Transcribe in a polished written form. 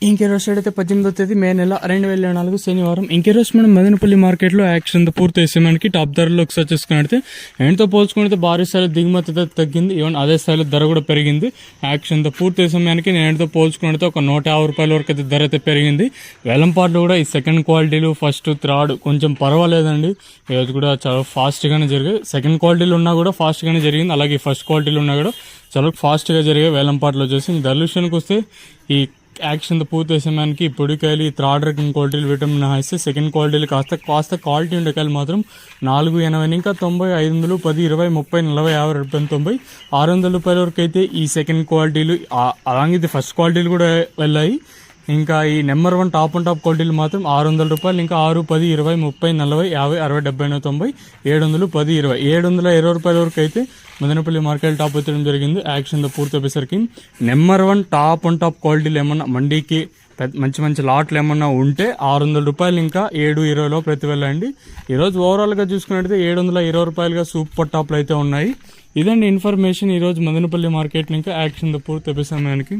ఇంకే రోజు అయితే 18వ తేదీ మే నెల 2024 శనివారం. ఇంకే రోజు మనం మదనపల్లి మార్కెట్లో యాక్షన్ పూర్తి వేసేమానికి టాప్ ధరలు ఒకసారి చూసుకున్నట్టు ఎంతో పోల్చుకుంటే భారీ స్థాయిలో దిగుమతి అయితే తగ్గింది. ఈవెన్ అదే స్థాయిలో ధర కూడా పెరిగింది. యాక్షన్ పూర్తి వేసేమానికి నేను ఎంతో పోల్చుకుంటే ఒక 150 రూపాయల వరకు అయితే ధర అయితే పెరిగింది. వేలంపాట్లు కూడా ఈ సెకండ్ క్వాలిటీలు ఫస్ట్ థర్డ్ కొంచెం పర్వాలేదండి. ఈరోజు కూడా చాలా ఫాస్ట్గానే జరిగాయి. సెకండ్ క్వాలిటీలు ఉన్నా కూడా ఫాస్ట్గానే జరిగింది. అలాగే ఫస్ట్ క్వాలిటీలు ఉన్నా కూడా చాలా ఫాస్ట్గా జరిగాయి వేలంపాట్లు వచ్చేసి. ధరల విషయానికి వస్తే ఈ యాక్షన్ పూర్తి వేసేమానికి పొడికాయలు ఈ థర్డ్ రకం క్వాలిటీలు విటమిన్ హాయిస్తే సెకండ్ క్వాలిటీలు కాస్త క్వాలిటీ ఉండేకాయలు మాత్రం 480 ఇంకా 90 500 10 20 30 40 50 90 600 రూపాయల వరకు అయితే ఈ సెకండ్ క్వాలిటీలు అలాగే ఇది ఫస్ట్ క్వాలిటీలు కూడా వెళ్ళాయి. ఇంకా ఈ నెంబర్ 1 టాప్ క్వాలిటీలు మాత్రం 600 రూపాయలు ఇంకా 6 10 20 30 40 50 60 70 90 700 10 20 720 రూపాయల వరకు అయితే మదనపల్లి మార్కెట్ టాప్ వచ్చడం జరిగింది. యాక్షన్ పూర్తి అయ్యేసరికి నెంబర్ 1 టాప్ క్వాలిటీలు ఏమన్నా మండీకి మంచి లాట్లు ఏమన్నా ఉంటే 600 రూపాయలు ఇంకా 720లో ప్రతి వెళ్ళండి. ఈరోజు ఓవరాల్గా చూసుకున్నట్టయితే 720 రూపాయలుగా సూపర్ టాప్లు అయితే ఉన్నాయి. ఇదండి ఇన్ఫర్మేషన్ ఈరోజు మదనపల్లి మార్కెట్లో ఇంకా యాక్షన్ పూర్తి అయ్యే సమయానికి.